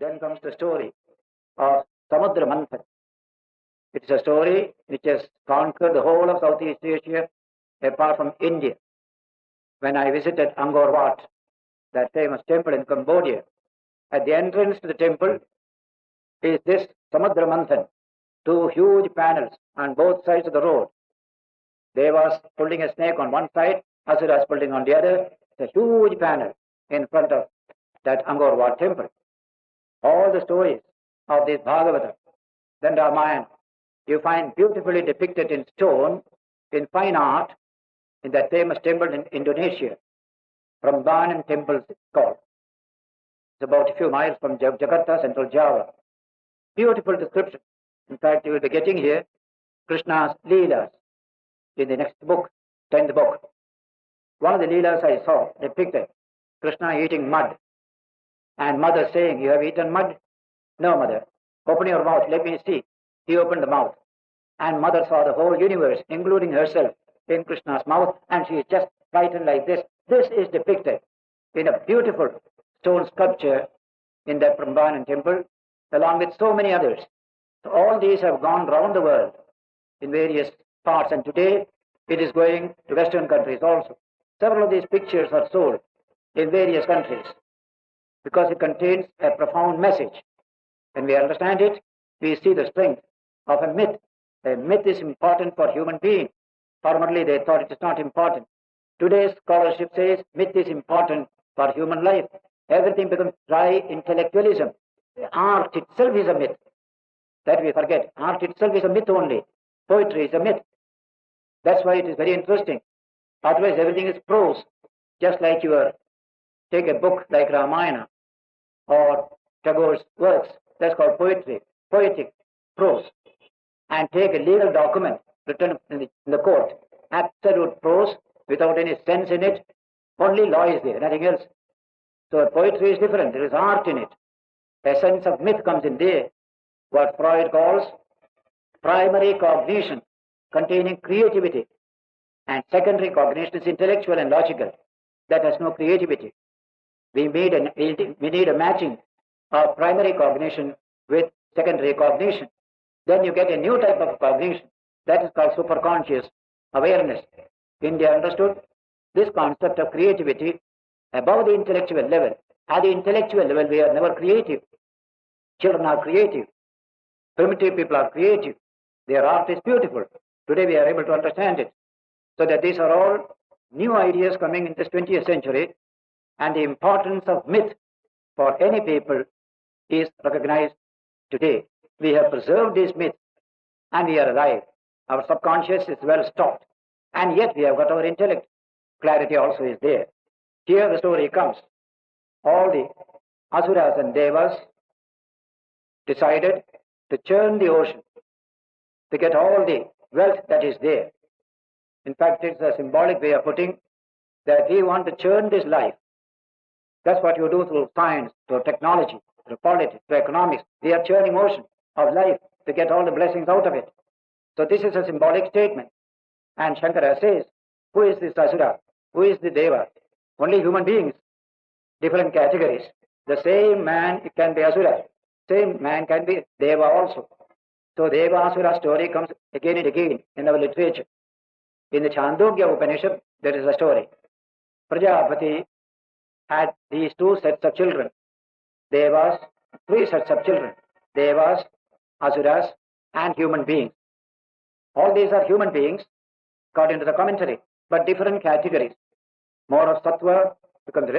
Then comes the story of Samudra Manthan. It's a story which has conquered the whole of Southeast Asia apart from India. When I visited Angkor Wat, that famous temple in Cambodia, at the entrance to the temple is this Samudra Manthan, two huge panels on both sides of the road. Devas pulling a snake on one side, Asuras pulling on the other. It's a huge panel in front of that Angkor Wat temple. All the stories of this Bhagavatam, then Ramayana, you find beautifully depicted in stone, in fine art, in that famous temple in Indonesia. Prambanan temple it's called. It's about a few miles from Jakarta, central Java. Beautiful description. In fact, you will be getting here Krishna's Leelas in the next book, 10th book. One of the Leelas I saw depicted Krishna eating mud and mother saying, "You have eaten mud?" "No, mother." "Open your mouth, let me see." He opened the mouth and mother saw the whole universe, including herself, in Krishna's mouth, and she is just frightened like this. This is depicted in a beautiful stone sculpture in that Prambanan temple, along with so many others. So all these have gone round the world in various parts, and today it is going to Western countries also. Several of these pictures are sold in various countries because it contains a profound message. When we understand it, we see the strength of a myth. A myth is important for human beings. Formerly they thought it is not important. Today's scholarship says myth is important for human life. Everything becomes dry intellectualism. Art itself is a myth. That we forget. Art itself is a myth only. Poetry is a myth. That's why it is very interesting. Otherwise everything is prose. Just like take a book like Ramayana or Tagore's works. That's called poetry. Poetic prose. And take a legal document written in the court. Absolute prose without any sense in it. Only law is there, nothing else. So poetry is different. There is art in it. A sense of myth comes in there. What Freud calls primary cognition, containing creativity. And secondary cognition is intellectual and logical. That has no creativity. We need a matching of primary cognition with secondary cognition. Then you get a new type of cognition. That is called superconscious awareness. India understood this concept of creativity above the intellectual level. At the intellectual level, we are never creative. Children are creative. Primitive people are creative. Their art is beautiful. Today we are able to understand it. So that these are all new ideas coming in this 20th century, and the importance of myth for any people is recognized today. We have preserved these myths and we are alive. Our subconscious is well stocked, and yet we have got our intellect. Clarity also is there. Here the story comes. All the Asuras and Devas decided to churn the ocean to get all the wealth that is there. In fact, it's a symbolic way of putting that we want to churn this life. That's what you do through science, through technology, through politics, through economics. We are churning ocean of life to get all the blessings out of it. So this is a symbolic statement. And Shankara says, who is this Asura? Who is the Deva? Only human beings, different categories. The same man can be Asura. Same man can be Deva also. So Deva Asura story comes again and again in our literature. In the Chandogya Upanishad, there is a story. Prajapati had these two sets of children. Devas, three sets of children. Devas, Asuras, and human beings. All these are human beings, according to the commentary, but different categories. More of Sattva becomes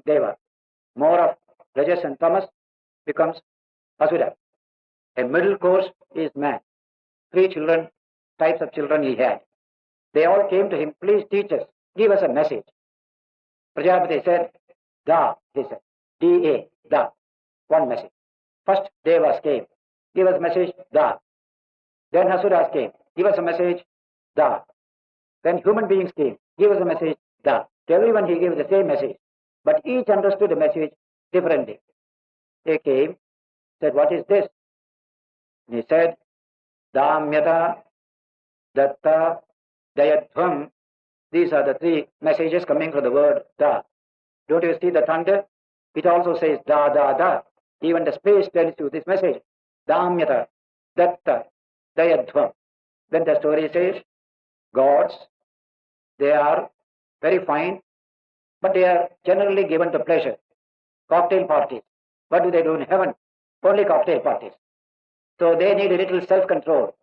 Deva. More of Rajas and Tamas becomes Asura. A middle course is man. Three types of children he had. They all came to him, please teach us, give us a message. Prajapati said, Da, he said, D-A, Da, one message. First Devas came, give us a message, Da. Then Asuras came, give us a message, Da. Then human beings came, give us a message, Da. To everyone he gave the same message, but each understood the message differently. They came, said, what is this? And he said, Damyata, Datta, Dayadvam. These are the three messages coming from the word Da. Don't you see the thunder? It also says Da, Da, Da. Even the space tells you this message. Damyata, Datta, Dayadhvam. Then the story says, gods, they are very fine, but they are generally given to pleasure. Cocktail parties. What do they do in heaven? Only cocktail parties. So they need a little self-control.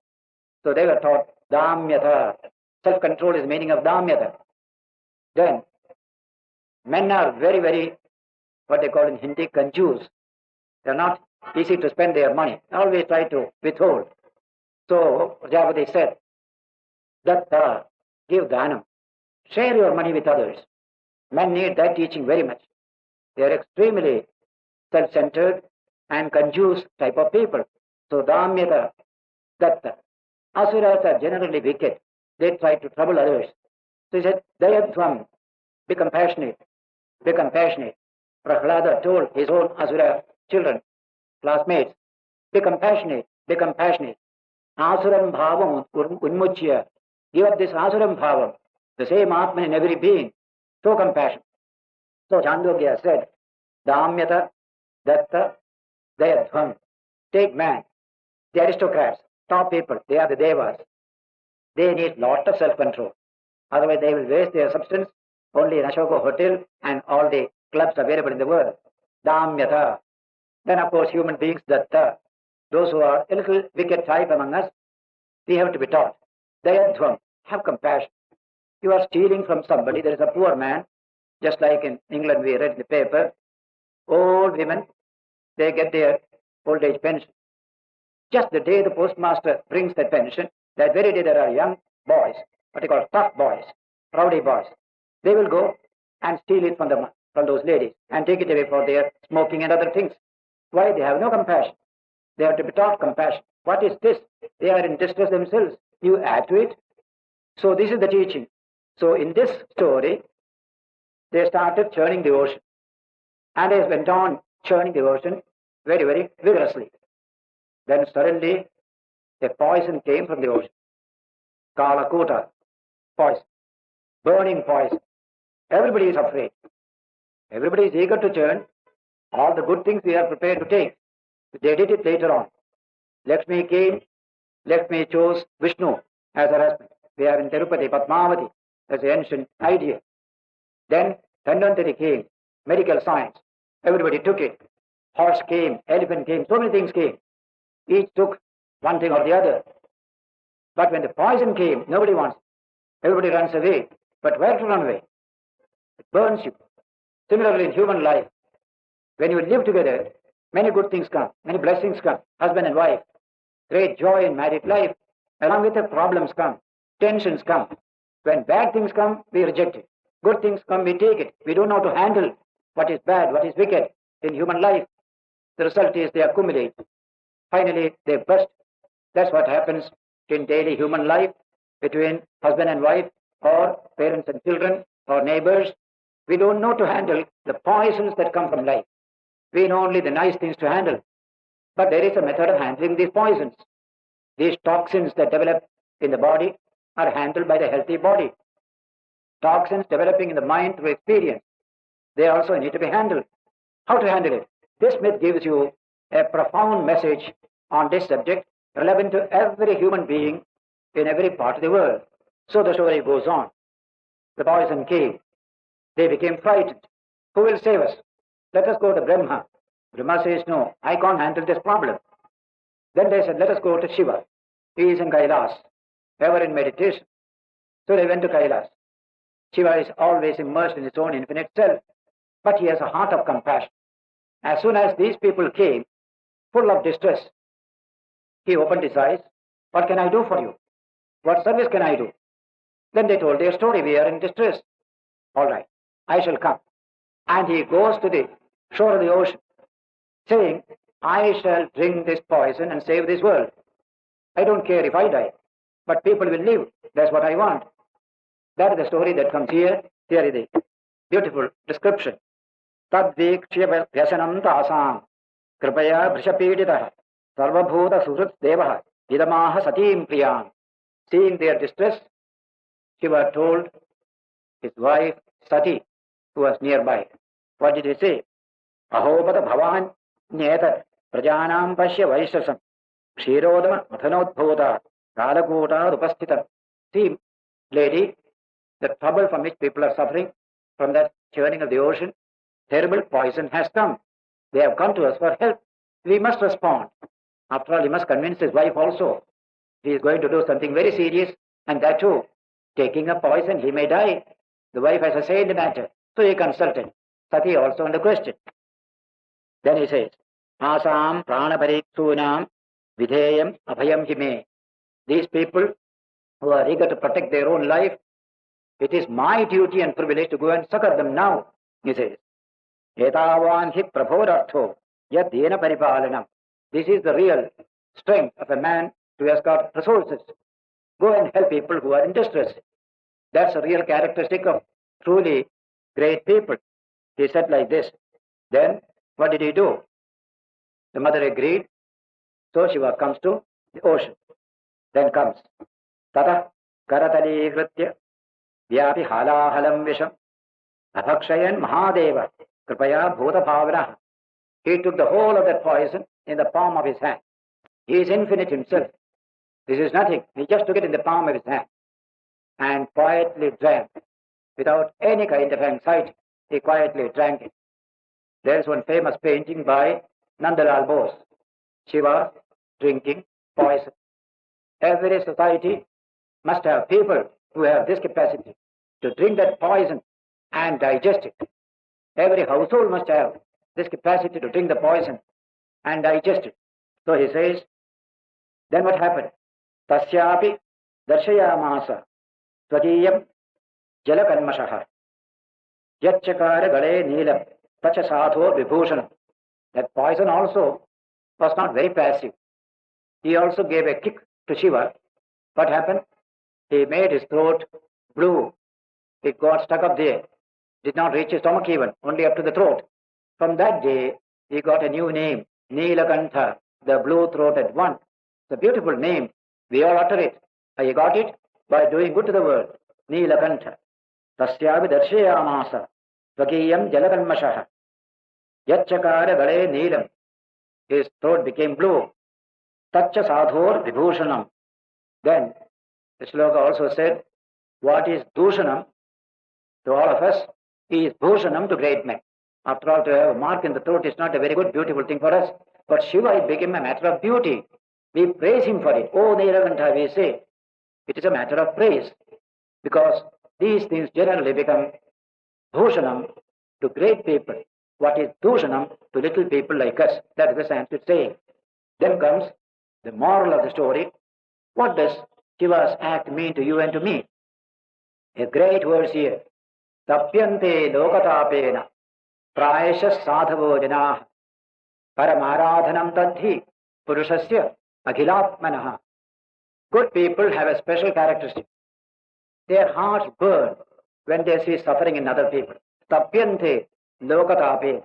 So they were taught Damyata. Self-control is the meaning of Damyata. Then, men are very, very, what they call in Hindi, conjuice. They are not easy to spend their money. They always try to withhold. So, Prajapati said, Datta, give dhanam. Share your money with others. Men need that teaching very much. They are extremely self-centered and conjuice type of people. So, Damyata, Datta. Asuras are generally wicked. They try to trouble others. So he said, Dayadhvam, be compassionate, be compassionate. Prahlada told his own Asura children, classmates, be compassionate, be compassionate. Asuram bhavam unmuchya. Give up this asuram bhavam, the same Atma in every being. Show compassion. So Chandogya said, Damyata, Datta, Dayadhvam. Take man, the aristocrats, top people, they are the devas. They need lot of self-control. Otherwise they will waste their substance only in Ashoka Hotel and all the clubs available in the world. Damyata. Then of course human beings, Datta. Those who are a little wicked type among us, we have to be taught. Dayadhvam. Have compassion. You are stealing from somebody. There is a poor man, just like in England we read in the paper, old women, they get their old age pension. Just the day the postmaster brings that pension, that very day there are young boys, what they call tough boys, rowdy boys. They will go and steal it from those ladies and take it away for their smoking and other things. Why? They have no compassion. They have to be taught compassion. What is this? They are in distress themselves. You add to it. So this is the teaching. So in this story, they started churning the ocean. And they went on churning the ocean very, very vigorously. Then suddenly a poison came from the ocean. Kalakuta, poison, burning poison. Everybody is afraid. Everybody is eager to churn. All the good things we are prepared to take. They did it later on. Lakshmi came. Lakshmi chose Vishnu as her husband. They are in Tirupati, Padmavati, as the ancient idea. Then Dhanvantari came, medical science. Everybody took it. Horse came, elephant came, so many things came. Each took one thing or the other. But when the poison came, nobody wants it. Everybody runs away. But where to run away? It burns you. Similarly in human life, when you live together, many good things come, many blessings come, husband and wife, great joy in married life. Along with it, problems come, tensions come. When bad things come, we reject it. Good things come, we take it. We don't know how to handle what is bad, what is wicked in human life. The result is they accumulate. Finally, they burst. That's what happens in daily human life between husband and wife, or parents and children, or neighbors. We don't know to handle the poisons that come from life. We know only the nice things to handle. But there is a method of handling these poisons. These toxins that develop in the body are handled by the healthy body. Toxins developing in the mind through experience, they also need to be handled. How to handle it? This myth gives you a profound message on this subject relevant to every human being in every part of the world. So the story goes on. The poison came. They became frightened. Who will save us? Let us go to Brahma. Brahma says, no, I can't handle this problem. Then they said, let us go to Shiva. He is in Kailas, ever in meditation. So they went to Kailas. Shiva is always immersed in his own infinite self, but he has a heart of compassion. As soon as these people came, full of distress, he opened his eyes. What can I do for you? What service can I do? Then they told their story. We are in distress. All right, I shall come. And he goes to the shore of the ocean, saying, I shall drink this poison and save this world. I don't care if I die, but people will live. That's what I want. That is the story that comes here. Here is the beautiful description. Tadvikshya vyasanam tasam kripaya bhrishapeditah sarvabhuta surut devah idamaha satim priyam. Seeing their distress, Shiva told his wife Sati, who was nearby. What did he say? Ahobata bhavan Netat Prajanam Pasya Vaishasam Kshirodama Mathanodbhuta Kalakuta Rupasthitam. See, lady, the trouble from which people are suffering from that churning of the ocean, terrible poison has come. They have come to us for help. We must respond. After all, he must convince his wife also. He is going to do something very serious, and that too, taking a poison, he may die. The wife has a say in the matter. So he consulted. Sati also under question. Then he says, Asam pranapariksunam vidheyam abhayam hime. These people who are eager to protect their own life, it is my duty and privilege to go and succor them now, he says. Etavan hi prabhodartho yad yena paripalanam. This is the real strength of a man who has got resources. Go and help people who are in distress. That's a real characteristic of truly great people. He said like this. Then, what did he do? The mother agreed. So Shiva comes to the ocean. Then comes Tata Karatali Kritya Vyapi Halahalam Visham Abhakshayan Mahadeva Kripaya Bhuta Bhavana. He took the whole of that poison in the palm of his hand. He is infinite himself. This is nothing. He just took it in the palm of his hand and quietly drank. Without any kind of anxiety, he quietly drank it. There is one famous painting by Nandalal Bose, Shiva drinking poison. Every society must have people who have this capacity to drink that poison and digest it. Every household must have this capacity to drink the poison and digest it. So he says, then what happened? Tasyapi darshayamasa swadiyam jalakanmashaha yachakara gale neelam tacha sadho vibhushanam. That poison also was not very passive. He also gave a kick to Shiva. What happened? He made his throat blue. It got stuck up there. Did not reach his stomach even, only up to the throat. From that day, he got a new name, Neelakantha, the blue-throated one. It's a beautiful name. We all utter it. He got it by doing good to the world. Neelakantha. Tasyavi darshayamasa svakiyam jalakanmashaha yachakara gale neelam. His throat became blue. Tacha sadhor vibhushanam. Then the sloka also said, what is dushanam to all of us is bhushanam to great men. After all, to have a mark in the throat is not a very good, beautiful thing for us. But Shiva, it became a matter of beauty. We praise him for it. Oh, Neelakantha, we say. It is a matter of praise. Because these things generally become bhushanam to great people. What is dushanam to little people like us? That is the Sanskrit saying. Then comes the moral of the story. What does Shiva's act mean to you and to me? A great verse here. Tapyante lokatapena prayasha sadhavo janah paramaradhanam tadhi purushasya akhilatmanaha. Good people have a special characteristic. Their hearts burn when they see suffering in other people. Tapyante lokatapena.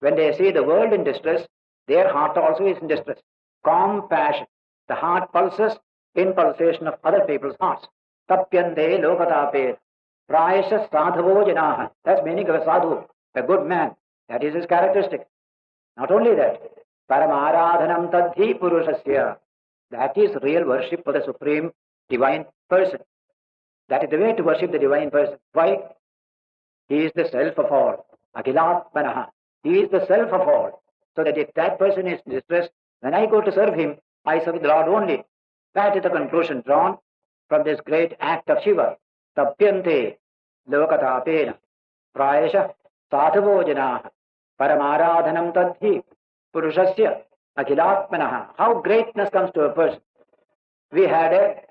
When they see the world in distress, their heart also is in distress. Compassion. The heart pulses in pulsation of other people's hearts. Tapyante lokatapena prayasha sadhavo janaha. That's meaning of a sadhu, a good man. That is his characteristic. Not only that, paramaradhanam tadhi purushasya. That is real worship for the supreme divine person. That is the way to worship the divine person. Why? He is the self of all. Akhilatmanaha. He is the self of all. So that if that person is distressed, when I go to serve him, I serve the Lord only. That is the conclusion drawn from this great act of Shiva. Tapyante lokatapena prayasha sadhavo janaha paramaradhanam tadhi purushasya akhilatmanaha. How greatness comes to a person. We had a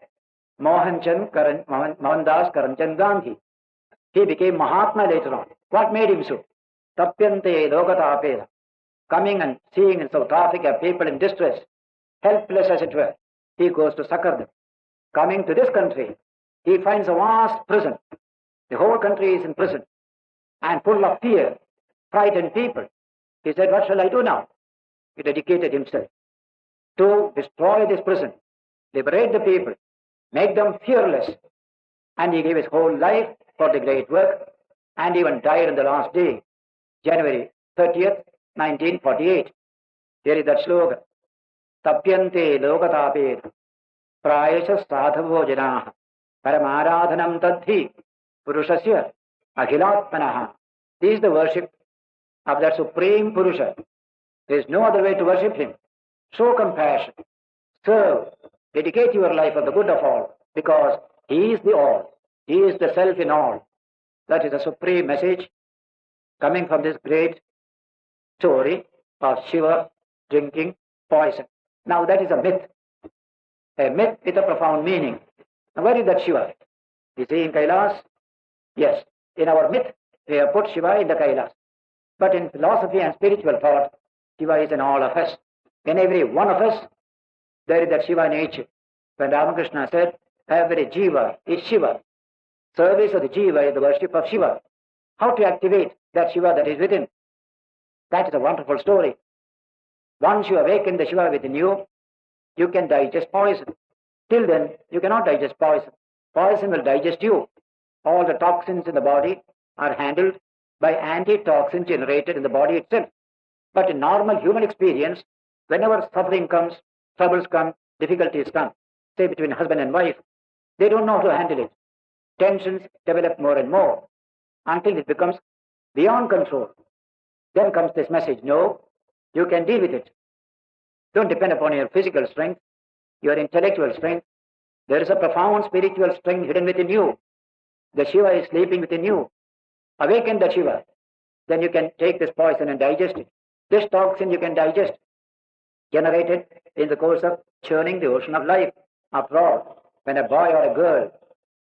Mohandas Karamchand Gandhi. He became Mahatma later on. What made him so? Tapyante lokatapena. Coming and seeing in South Africa people in distress, helpless as it were, he goes to succor them. Coming to this country, he finds a vast prison. The whole country is in prison and full of fear, frightened people. He said, what shall I do now? He dedicated himself to destroy this prison, liberate the people, make them fearless. And he gave his whole life for the great work and even died on the last day, January 30th, 1948. Here is that slogan. Tapyante lokatapena prayasha sadhavo janaha paramaradhanam tadhi purushasya akhilatmanaha. This is the worship of that Supreme Purusha. There is no other way to worship him. Show compassion. Serve. Dedicate your life for the good of all, because he is the all. He is the self in all. That is the supreme message coming from this great story of Shiva drinking poison. Now that is a myth with a profound meaning. Now where is that Shiva? Is he in Kailas? Yes. In our myth, we have put Shiva in the Kailas. But in philosophy and spiritual thought, Shiva is in all of us. In every one of us, there is that Shiva nature. When Ramakrishna said, every Jiva is Shiva. Service of the Jiva is the worship of Shiva. How to activate that Shiva that is within? That is a wonderful story. Once you awaken the Shiva within you, you can digest poison. Till then, you cannot digest poison. Poison will digest you. All the toxins in the body are handled by antitoxin generated in the body itself. But in normal human experience, whenever suffering comes, troubles come, difficulties come, say between husband and wife, they don't know how to handle it. Tensions develop more and more until it becomes beyond control. Then comes this message, no, you can deal with it. Don't depend upon your physical strength, your intellectual strength. There is a profound spiritual strength hidden within you. The Shiva is sleeping within you. Awaken the Shiva. Then you can take this poison and digest it. This toxin you can digest, generated in the course of churning the ocean of life. After all, when a boy or a girl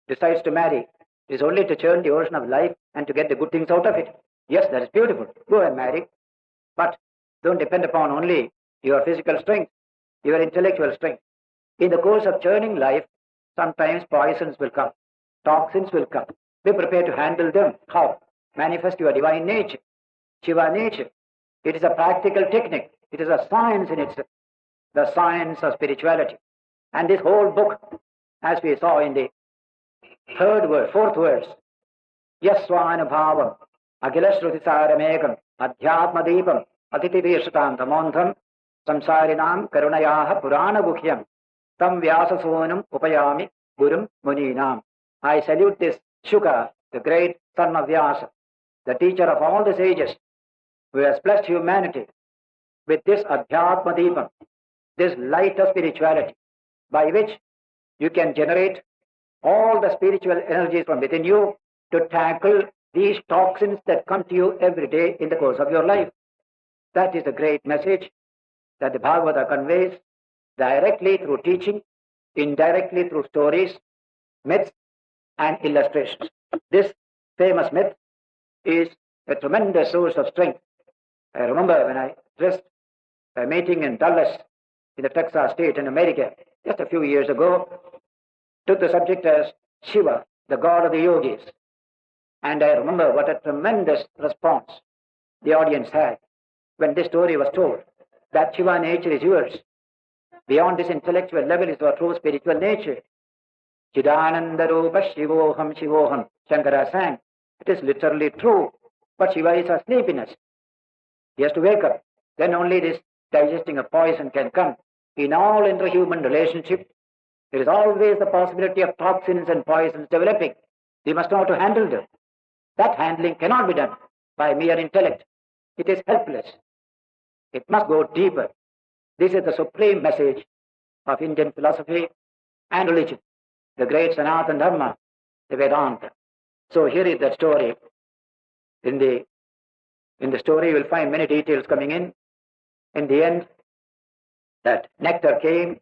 decides to marry, it is only to churn the ocean of life and to get the good things out of it. Yes, that is beautiful. Go and marry. But don't depend upon only your physical strength, your intellectual strength. In the course of churning life, sometimes poisons will come, toxins will come. Be prepared to handle them. How? Manifest your divine nature, Shiva nature. It is a practical technique. It is a science in itself, the science of spirituality. And this whole book, as we saw in the fourth verse, Yasvanubhavam Akhilashrutisaaramekam Adhyatmadipam Atitivirsutantamondham Samsarinam Karunayaha Purana Gukhyam Tam Vyasasonam Upayami Gurum Muninam. I salute this Shuka, the great son of Vyasa, the teacher of all the sages, who has blessed humanity with this Adhyatmadipam, this light of spirituality, by which you can generate all the spiritual energies from within you to tackle these toxins that come to you every day in the course of your life. That is the great message that the Bhagavata conveys directly through teaching, indirectly through stories, myths, and illustrations. This famous myth is a tremendous source of strength. I remember when I addressed a meeting in Dallas, in the Texas state in America, just a few years ago, took the subject as Shiva, the god of the yogis. And I remember what a tremendous response the audience had when this story was told. That Shiva nature is yours. Beyond this intellectual level is your true spiritual nature. Chidananda Rupa Shivoham Shivoham, Shankara sang. It is literally true. But Shiva is asleep in us. He has to wake up. Then only this digesting of poison can come. In all interhuman relationship, there is always the possibility of toxins and poisons developing. We must know how to handle them. That handling cannot be done by mere intellect. It is helpless. It must go deeper. This is the supreme message of Indian philosophy and religion, the great Sanatana Dharma, the Vedanta. So here is that story. In the story you will find many details coming in. In the end, that nectar came.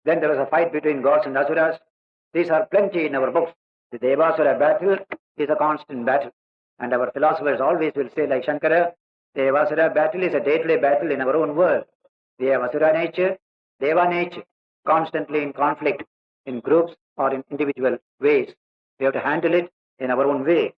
Then there was a fight between gods and asuras. These are plenty in our books. The Devasura battle is a constant battle. And our philosophers always will say, like Shankara, Devasura battle is a day-to-day battle in our own world. We have Asura nature, Deva nature, constantly in conflict, in groups or in individual ways. We have to handle it in our own way.